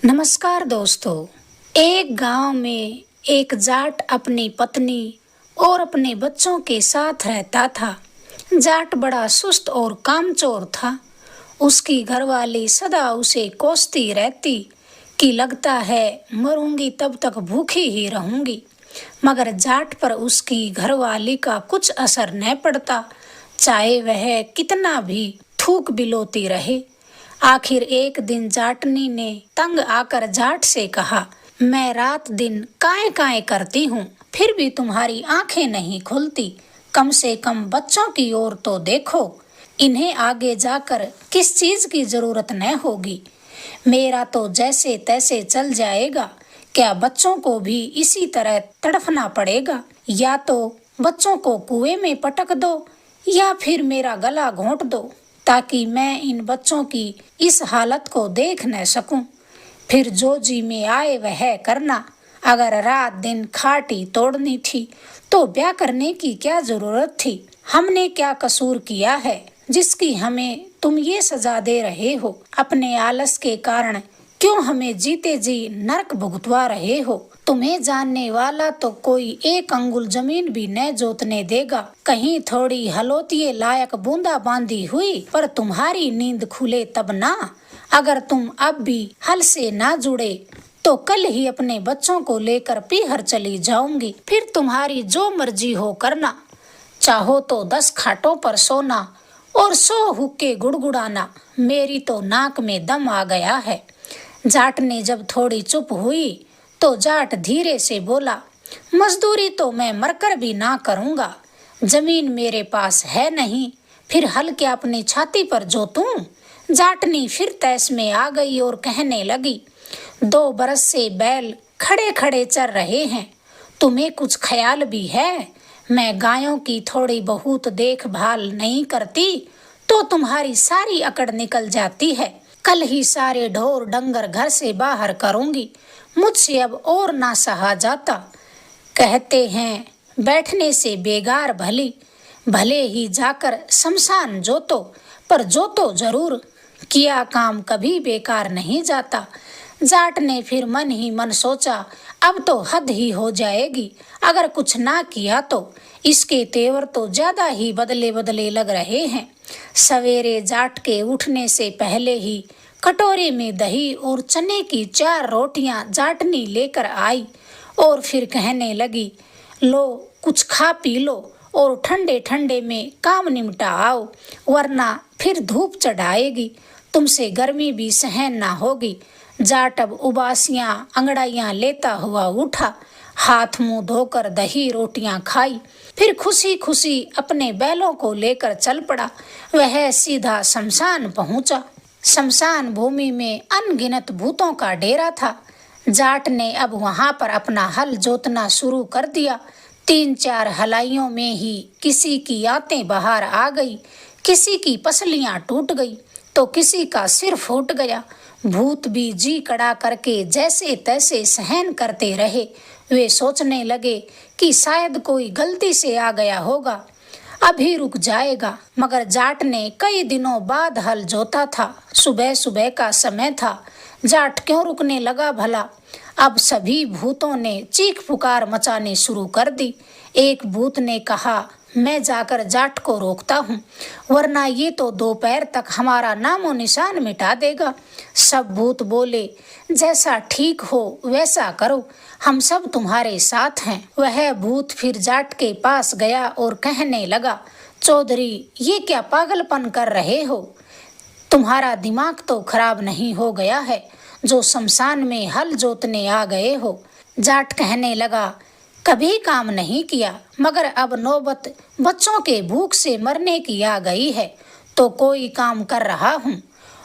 नमस्कार दोस्तों। एक गांव में एक जाट अपनी पत्नी और अपने बच्चों के साथ रहता था। जाट बड़ा सुस्त और कामचोर था। उसकी घरवाली सदा उसे कोसती रहती कि लगता है मरूंगी तब तक भूखी ही रहूंगी, मगर जाट पर उसकी घरवाली का कुछ असर न पड़ता, चाहे वह कितना भी थूक बिलोती रहे। आखिर एक दिन जाटनी ने तंग आकर जाट से कहा, मैं रात दिन काए काए करती हूँ, फिर भी तुम्हारी आंखें नहीं खुलती। कम से कम बच्चों की ओर तो देखो, इन्हें आगे जाकर किस चीज की जरूरत न होगी। मेरा तो जैसे तैसे चल जाएगा, क्या बच्चों को भी इसी तरह तड़फना पड़ेगा? या तो बच्चों को कुएं में पटक दो या फिर मेरा गला घोंट दो, ताकि मैं इन बच्चों की इस हालत को देख न सकूं। फिर जो जी में आए वह करना। अगर रात दिन खाटी तोड़नी थी तो ब्याह करने की क्या जरूरत थी? हमने क्या कसूर किया है जिसकी हमें तुम ये सजा दे रहे हो? अपने आलस के कारण क्यों हमें जीते जी नरक भुगतवा रहे हो? तुम्हें जानने वाला तो कोई एक अंगुल जमीन भी न जोतने देगा। कहीं थोड़ी हलोतिये लायक बूंदा बांदी हुई, पर तुम्हारी नींद खुले तब ना। अगर तुम अब भी हल से ना जुड़े तो कल ही अपने बच्चों को लेकर पीहर चली जाऊंगी। फिर तुम्हारी जो मर्जी हो करना। चाहो तो 10 खाटों पर सोना और 100 हुक्के गुड़गुड़ाना। मेरी तो नाक में दम आ गया है। जाट ने जब थोड़ी चुप हुई तो जाट धीरे से बोला, मजदूरी तो मैं मरकर भी ना करूंगा। जमीन मेरे पास है नहीं, फिर हल क्या अपनी छाती पर जोतूं? जाटनी फिर तैस में आ गई और कहने लगी, 2 बरस से बैल खड़े खड़े चर रहे हैं, तुम्हें कुछ ख्याल भी है? मैं गायों की थोड़ी बहुत देखभाल नहीं करती तो तुम्हारी सारी अकड़ निकल जाती है। कल ही सारे ढोर डंगर घर से बाहर करूंगी। मुझसे अब और ना सहा जाता। कहते हैं बैठने से बेगार भली, भले ही जाकर शमशान जोतो, पर जोतो जरूर। किया काम कभी बेकार नहीं जाता। जाट ने फिर मन ही मन सोचा, अब तो हद ही हो जाएगी अगर कुछ ना किया तो। इसके तेवर तो ज्यादा ही बदले बदले लग रहे हैं। सवेरे जाट के उठने से पहले ही कटोरे में दही और चने की 4 रोटियां जाटनी लेकर आई और फिर कहने लगी, लो कुछ खा पी लो और ठंडे ठंडे में काम निपटा आओ, वरना फिर धूप चढ़ाएगी, तुमसे गर्मी भी सहन ना होगी। जाट अब उबासियां अंगड़ाइयां लेता हुआ उठा, हाथ मुंह धोकर दही रोटियां खाई, फिर खुशी खुशी अपने बैलों को लेकर चल पड़ा। वह सीधा शमशान पहुंचा। शमशान भूमि में अनगिनत भूतों का डेरा था। जाट ने अब वहां पर अपना हल जोतना शुरू कर दिया। 3-4 हलाइयों में ही किसी की आंतें बाहर आ गई, किसी की पसलियां टूट गई तो किसी का सिर फूट गया। भूत भी जी कड़ा करके जैसे तैसे सहन करते रहे। वे सोचने लगे कि शायद कोई गलती से आ गया होगा, अभी रुक जाएगा। मगर जाट ने कई दिनों बाद हल जोता था। सुबह सुबह का समय था। जाट क्यों रुकने लगा भला? अब सभी भूतों ने चीख पुकार मचानी शुरू कर दी। एक भूत ने कहा, मैं जाकर जाट को रोकता हूँ, वरना ये तो दोपहर तक हमारा नामो निशान मिटा देगा। सब भूत बोले, जैसा ठीक हो वैसा करो, हम सब तुम्हारे साथ हैं। वह भूत फिर जाट के पास गया और कहने लगा, चौधरी ये क्या पागलपन कर रहे हो? तुम्हारा दिमाग तो खराब नहीं हो गया है जो शमशान में हल जोतने आ गए हो? जाट कहने लगा, कभी काम नहीं किया, मगर अब नौबत बच्चों के भूख से मरने की आ गई है तो कोई काम कर रहा हूँ,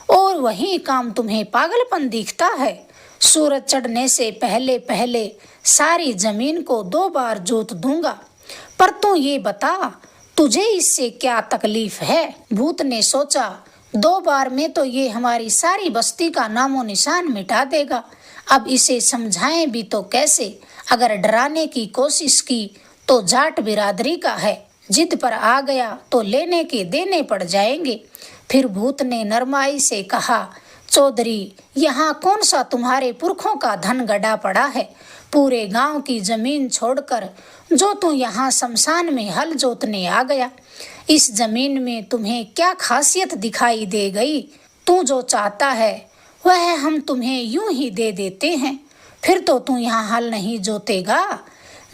और वही काम तुम्हें पागलपन दिखता है। सूरज चढ़ने से पहले पहले सारी जमीन को 2 बार जोत दूंगा, पर तू ये बता, तुझे इससे क्या तकलीफ है? भूत ने सोचा, 2 बार में तो ये हमारी सारी बस्ती का नामो निशान मिटा देगा। अब इसे समझाएं भी तो कैसे? अगर डराने की कोशिश की तो जाट बिरादरी का है, जिद पर आ गया तो लेने के देने पड़ जाएंगे। फिर भूत ने नरमाई से कहा, चौधरी, यहाँ कौन सा तुम्हारे पुरखों का धन गड़ा पड़ा है? पूरे गांव की जमीन छोड़कर जो तू यहाँ शमशान में हल जोतने आ गया, इस जमीन में तुम्हें क्या खासियत दिखाई दे गई? तू जो चाहता है वह हम तुम्हें यूं ही दे देते हैं, फिर तो तू यहाँ हल नहीं जोतेगा।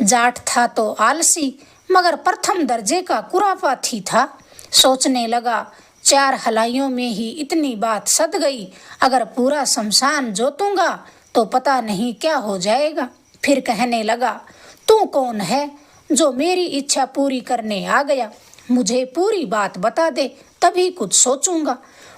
जाट था तो आलसी मगर प्रथम दर्जे का कुरापाती था। सोचने लगा, 4 हलाइयों में ही इतनी बात सध गई, अगर पूरा शमशान जोतूंगा तो पता नहीं क्या हो जाएगा। फिर कहने लगा, तू कौन है जो मेरी इच्छा पूरी करने आ गया? मुझे पूरी बात बता दे, तभी कुछ सोचूंगा।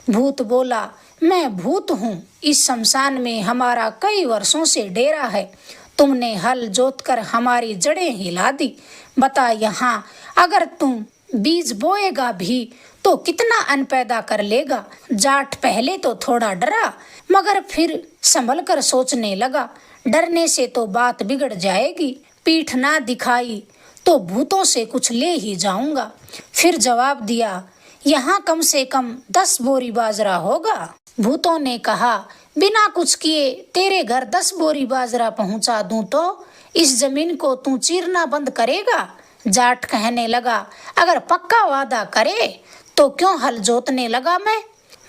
भूत बोला, मैं भूत हूँ, इस शमशान में हमारा कई वर्षों से डेरा है। तुमने हल जोतकर हमारी जड़ें हिला दी। बता, यहाँ अगर तुम बीज बोएगा भी तो कितना अन्न पैदा कर लेगा? जाट पहले तो थोड़ा डरा मगर फिर संभल कर सोचने लगा, डरने से तो बात बिगड़ जाएगी, पीठ ना दिखाई तो भूतों से कुछ ले ही जाऊंगा। फिर जवाब दिया, यहाँ कम से कम 10 बोरी बाजरा होगा। भूतों ने कहा, बिना कुछ किए तेरे घर 10 बोरी बाजरा पहुंचा दूं तो इस जमीन को तू चीरना बंद करेगा? जाट कहने लगा, अगर पक्का वादा करे तो क्यों हल जोतने लगा मैं,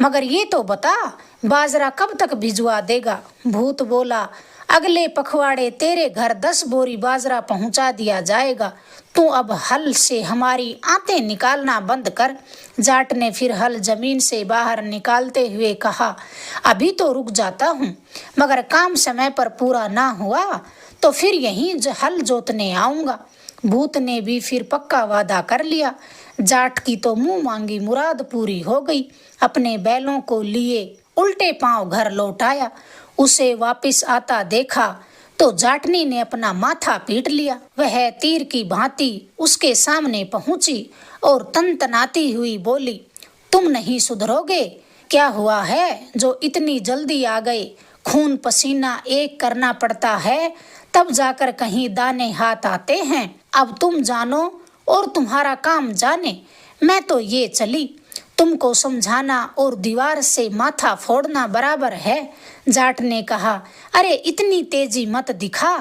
मगर ये तो बता बाजरा कब तक भिजवा देगा? भूत बोला, अगले पखवाड़े तेरे घर 10 बोरी बाजरा पहुंचा दिया जाएगा। तू अब हल से हमारी आंतें निकालना बंद कर। जाट ने फिर हल जमीन से बाहर निकालते हुए कहा, अभी तो रुक जाता हूँ, मगर काम समय पर पूरा ना हुआ तो फिर यहीं हल जोतने आऊंगा। भूत ने भी फिर पक्का वादा कर लिया। जाट की तो मुंह मांगी मुराद पूरी हो गई। अपने बैलों को लिए उल्टे पांव घर लौट आया। उसे वापस आता देखा तो जाटनी ने अपना माथा पीट लिया। वह तीर की भांति उसके सामने पहुंची और तनतनाती हुई बोली, तुम नहीं सुधरोगे? क्या हुआ है जो इतनी जल्दी आ गए? खून पसीना एक करना पड़ता है तब जाकर कहीं दाने हाथ आते हैं। अब तुम जानो और तुम्हारा काम जाने। मैं तो ये चली, तुमको समझाना और दीवार से माथा फोड़ना बराबर है। जाट ने कहा, अरे इतनी तेजी मत दिखा,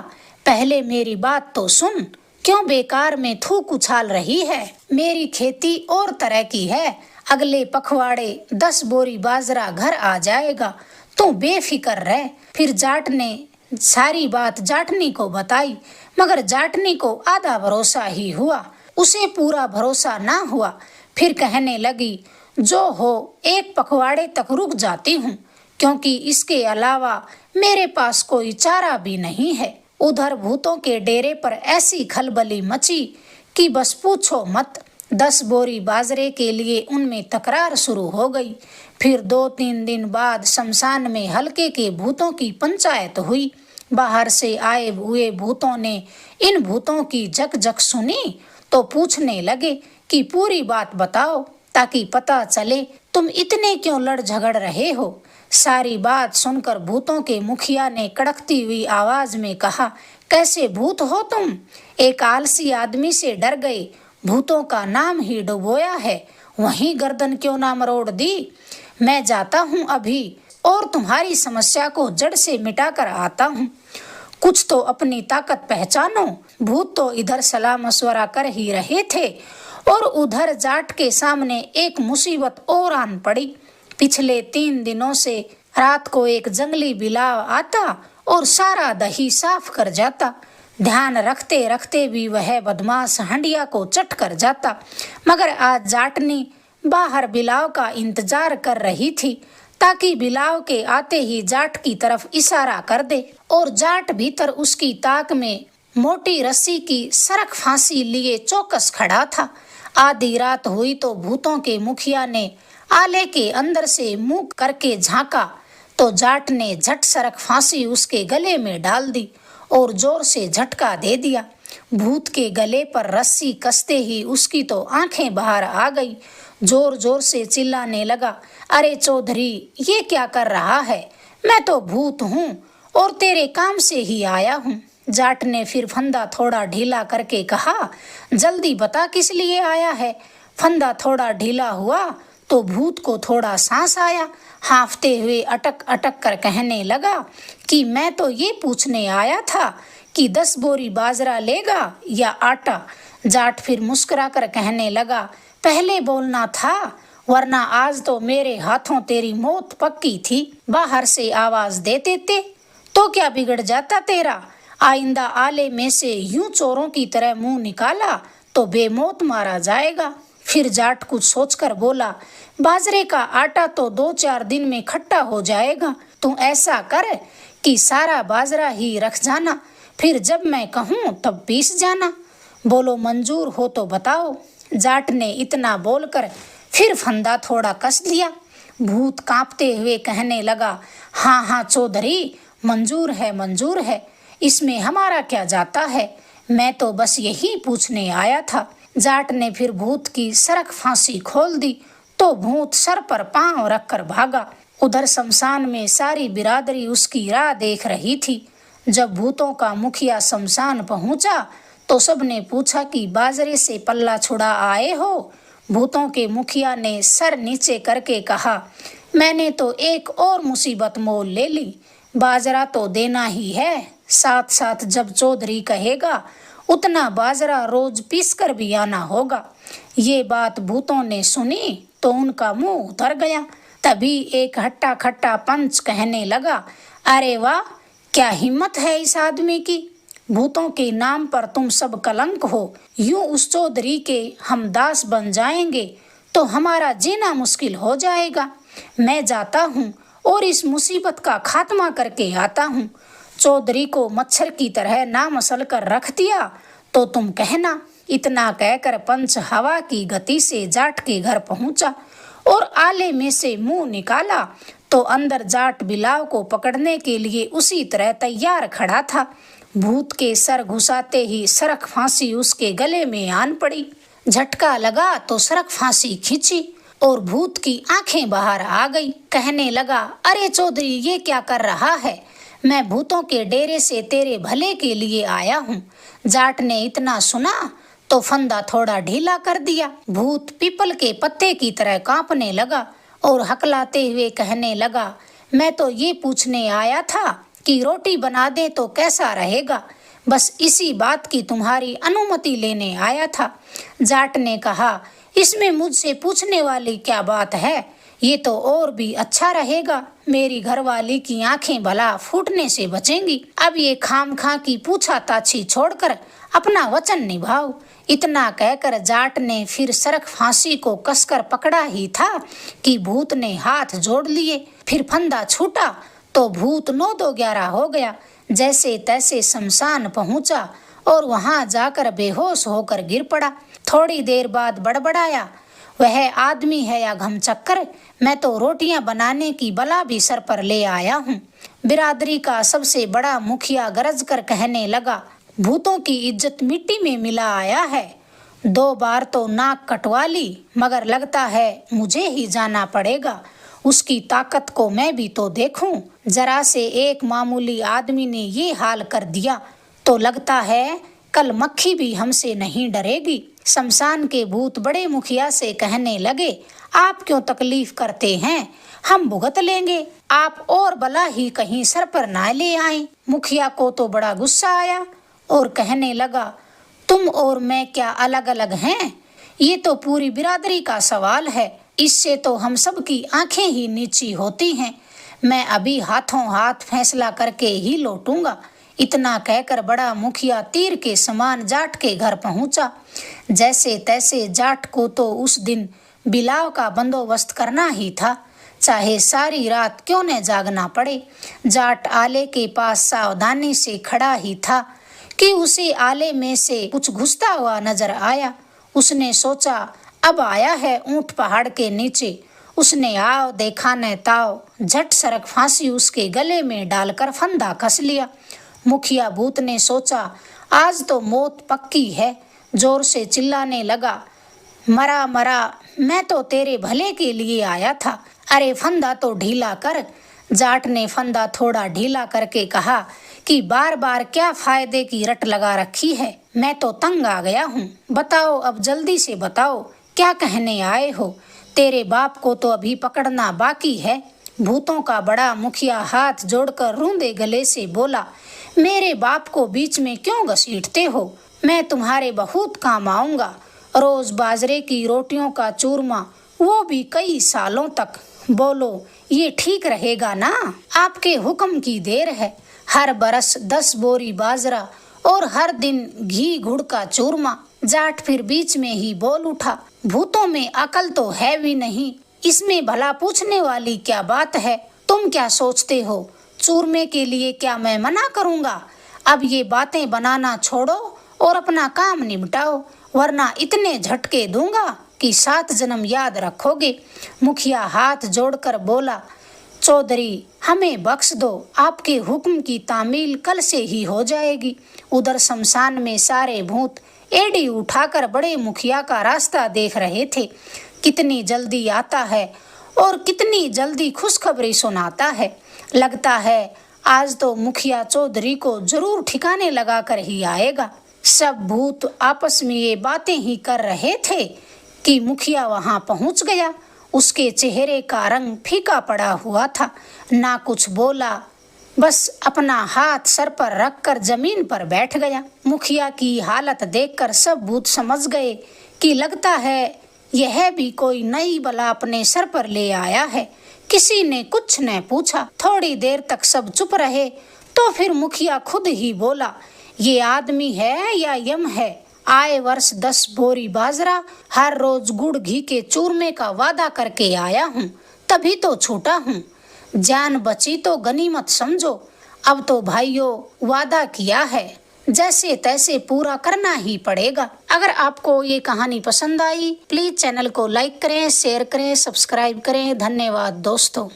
पहले मेरी बात तो सुन। क्यों बेकार में थूक उछाल रही है? मेरी खेती और तरह की है। अगले पखवाड़े 10 बोरी बाजरा घर आ जाएगा, तू बेफिक्र रह। फिर जाट ने सारी बात जाटनी को बताई, मगर जाटनी को आधा भरोसा ही हुआ, उसे पूरा भरोसा ना हुआ। फिर कहने लगी, जो हो 1 पखवाड़े तक रुक जाती हूँ, क्योंकि इसके अलावा मेरे पास कोई चारा भी नहीं है। उधर भूतों के डेरे पर ऐसी खलबली मची कि बस पूछो मत। 10 बोरी बाजरे के लिए उनमें तकरार शुरू हो गई। फिर 2-3 दिन बाद शमशान में हल्के के भूतों की पंचायत हुई। बाहर से आए हुए भूतों ने इन भूतों की जक सुनी तो पूछने लगे कि पूरी बात बताओ, ताकि पता चले तुम इतने क्यों लड़ झगड़ रहे हो। सारी बात सुनकर भूतों के मुखिया ने कड़कती हुई आवाज में कहा, कैसे भूत हो तुम? एक आलसी आदमी से डर गए, भूतों का नाम ही डुबोया है, वहीं गर्दन क्यों ना मरोड़ दी। मैं जाता हूँ अभी और तुम्हारी समस्या को जड़ से मिटाकर आता हूँ। कुछ तो अपनी ताकत पहचानो। भूत तो इधर सलाह मशवरा कर ही रहे थे और उधर जाट के सामने एक मुसीबत और आन पड़ी। पिछले 3 दिनों से रात को एक जंगली बिलाव आता और सारा दही साफ कर जाता। ध्यान रखते रखते भी वह बदमाश हंडिया को चट कर जाता, मगर आज जाटनी बाहर बिलाव का इंतजार कर रही थी ताकि बिलाव के आते ही जाट की तरफ इशारा कर दे, और जाट भीतर उसकी ताक में मोटी रस्सी की सरक फांसी लिए चौकस खड़ा था। आधी रात हुई तो भूतों के मुखिया ने आले के अंदर से मुंह करके झांका तो जाट ने झट सरक फांसी उसके गले में डाल दी और जोर से झटका दे दिया। भूत के गले पर रस्सी कसते ही उसकी तो आंखें बाहर आ गई। जोर जोर से चिल्लाने लगा, अरे चौधरी, ये क्या कर रहा है? मैं तो भूत हूँ और तेरे काम से ही आया हूँ। जाट ने फिर फंदा थोड़ा ढीला करके कहा, जल्दी बता किस लिए आया है। फंदा थोड़ा ढीला हुआ तो भूत को थोड़ा सांस आया। हांफते हुए अटक अटक कर कहने लगा कि मैं तो ये पूछने आया था कि 10 बोरी बाजरा लेगा या आटा। जाट फिर मुस्कुरा कर कहने लगा, पहले बोलना था, वरना आज तो मेरे हाथों तेरी मौत पक्की थी। बाहर से आवाज दे देते तो क्या बिगड़ जाता तेरा। आइंदा आले में से यूं चोरों की तरह मुंह निकाला तो बेमौत मारा जाएगा। फिर जाट कुछ सोचकर बोला, बाजरे का आटा तो 2-4 दिन में खट्टा हो जाएगा। तू ऐसा कर कि सारा बाजरा ही रख जाना, फिर जब मैं कहूँ तब पीस जाना। बोलो मंजूर हो तो बताओ। जाट ने इतना बोलकर फिर फंदा थोड़ा कस लिया। भूत कांपते हुए कहने लगा, हाँ हाँ चौधरी, मंजूर है, इसमें हमारा क्या जाता है, मैं तो बस यही पूछने आया था। जाट ने फिर भूत की सरक फांसी खोल दी तो भूत सर पर पांव रखकर भागा। उधर शमशान में सारी बिरादरी उसकी राह देख रही थी। जब भूतों का मुखिया शमशान पहुंचा तो सबने पूछा कि बाजरे से पल्ला छुड़ा आए हो। भूतों के मुखिया ने सर नीचे करके कहा, मैंने तो एक और मुसीबत मोल ले ली, बाजरा तो देना ही है, साथ साथ जब चौधरी कहेगा उतना बाजरा रोज पीस कर भी आना होगा। ये बात भूतों ने सुनी तो उनका मुंह उतर गया। तभी एक हट्टा खट्टा पंच कहने लगा, अरे वाह, क्या हिम्मत है इस आदमी की, भूतों के नाम पर तुम सब कलंक हो। यूं उस चौधरी के हम दास बन जाएंगे तो हमारा जीना मुश्किल हो जाएगा। मैं जाता हूँ और इस मुसीबत का खात्मा करके आता हूँ। चौधरी को मच्छर की तरह नामसल कर रख दिया तो तुम कहना। इतना कहकर पंच हवा की गति से जाट के घर पहुंचा और आले में से मुंह निकाला तो अंदर जाट बिलाव को पकड़ने के लिए उसी तरह तैयार खड़ा था। भूत के सर घुसाते ही सरक फांसी उसके गले में आन पड़ी। झटका लगा तो सरक फांसी खींची और भूत की आंखें बाहर आ गई। कहने लगा, अरे चौधरी, ये क्या कर रहा है, मैं भूतों के डेरे से तेरे भले के लिए आया हूँ। जाट ने इतना सुना तो फंदा थोड़ा ढीला कर दिया। भूत पीपल के पत्ते की तरह कांपने लगा और हकलाते हुए कहने लगा, मैं तो ये पूछने आया था कि रोटी बना दे तो कैसा रहेगा, बस इसी बात की तुम्हारी अनुमति लेने आया था। जाट ने कहा, इसमें मुझसे पूछने वाली क्या बात है, ये तो और भी अच्छा रहेगा, मेरी घरवाली की आंखें भला फूटने से बचेंगी। अब ये खामखा की पूछा ताछी छोड़कर अपना वचन निभाओ। इतना कहकर जाट ने फिर सरक फांसी को कसकर पकड़ा ही था कि भूत ने हाथ जोड़ लिए। फिर फंदा छूटा तो भूत 9-2-11 हो गया। जैसे तैसे शमशान पहुंचा और वहां जाकर बेहोश होकर गिर पड़ा। थोड़ी देर बाद बड़बड़ाया, वह आदमी है या घमचक्कर, मैं तो रोटियां बनाने की बला भी सर पर ले आया हूँ। बिरादरी का सबसे बड़ा मुखिया गरज कर कहने लगा, भूतों की इज्जत मिट्टी में मिला आया है। 2 बार तो नाक कटवा ली, मगर लगता है मुझे ही जाना पड़ेगा। उसकी ताकत को मैं भी तो देखूं। जरा से एक मामूली आदमी ने ये हाल कर दिया तो लगता है कल मक्खी भी हमसे नहीं डरेगी। शमशान के भूत बड़े मुखिया से कहने लगे, आप क्यों तकलीफ करते हैं, हम भुगत लेंगे, आप और बला ही कहीं सर पर ना ले आए। मुखिया को तो बड़ा गुस्सा आया और कहने लगा, तुम और मैं क्या अलग अलग हैं, ये तो पूरी बिरादरी का सवाल है, इससे तो हम सब की आंखें ही नीची होती हैं। मैं अभी हाथों हाथ फैसला करके ही लौटूंगा। इतना कहकर बड़ा मुखिया तीर के समान जाट के घर पहुंचा। जैसे तैसे जाट को तो उस दिन बिलाव का बंदोबस्त करना ही था, चाहे सारी रात क्यों न जागना पड़े। जाट आले के पास सावधानी से खड़ा ही था कि उसे आले में से कुछ घुसता हुआ नजर आया। उसने सोचा, अब आया है ऊंट पहाड़ के नीचे। उसने आओ देखा न ताओ, झट सरक फांसी उसके गले में डालकर फंदा कस लिया। मुखिया भूत ने सोचा, आज तो मौत पक्की है। जोर से चिल्लाने लगा, मरा मरा, मैं तो तेरे भले के लिए आया था, अरे फंदा तो ढीला कर। जाट ने फंदा थोड़ा ढीला करके कहा कि बार बार क्या फायदे की रट लगा रखी है, मैं तो तंग आ गया हूँ। बताओ, अब जल्दी से बताओ, क्या कहने आए हो। तेरे बाप को तो अभी पकड़ना बाकी है। भूतों का बड़ा मुखिया हाथ जोड़कर रूंधे गले से बोला, मेरे बाप को बीच में क्यों घसीटते हो? मैं तुम्हारे बहुत काम आऊंगा। रोज बाजरे की रोटियों का चूरमा, वो भी कई सालों तक। बोलो, ये ठीक रहेगा ना? आपके हुक्म की देर है। हर बरस 10 बोरी बाजरा और हर दिन घी गुड़ का चूरमा। जाट फिर बीच में ही बोल उठा, भूतों में अकल तो है भी नहीं, इसमें भला पूछने वाली क्या बात है? तुम क्या सोचते हो, चूरमे के लिए क्या मैं मना करूंगा? अब ये बातें बनाना छोड़ो और अपना काम निपटाओ, वरना इतने झटके दूंगा कि 7 जन्म याद रखोगे। मुखिया हाथ जोड़कर बोला, चौधरी हमें बख्श दो, आपके हुक्म की तामील कल से ही हो जाएगी। उधर शमशान में सारे भूत एड़ी उठाकर बड़े मुखिया का रास्ता देख रहे थे। कितनी जल्दी आता है और कितनी जल्दी खुशखबरी सुनाता है। लगता है आज तो मुखिया चौधरी को जरूर ठिकाने लगाकर ही आएगा। सब भूत आपस में ये बातें ही कर रहे थे कि मुखिया वहां पहुंच गया। उसके चेहरे का रंग फीका पड़ा हुआ था, ना कुछ बोला, बस अपना हाथ सर पर रखकर जमीन पर बैठ गया। मुखिया की हालत देखकर सब भूत समझ गए कि लगता है यह भी कोई नई बला अपने सर पर ले आया है। किसी ने कुछ न पूछा। थोड़ी देर तक सब चुप रहे, तो फिर मुखिया खुद ही बोला, ये आदमी है या यम है? आए वर्ष 10 बोरी बाजरा, हर रोज गुड़ घी के चूरमे का वादा करके आया हूँ, तभी तो छूटा हूँ। जान बची तो गनीमत समझो। अब तो भाइयों वादा किया है, जैसे तैसे पूरा करना ही पड़ेगा। अगर आपको ये कहानी पसंद आई, प्लीज चैनल को लाइक करें, शेयर करें, सब्सक्राइब करें। धन्यवाद दोस्तों।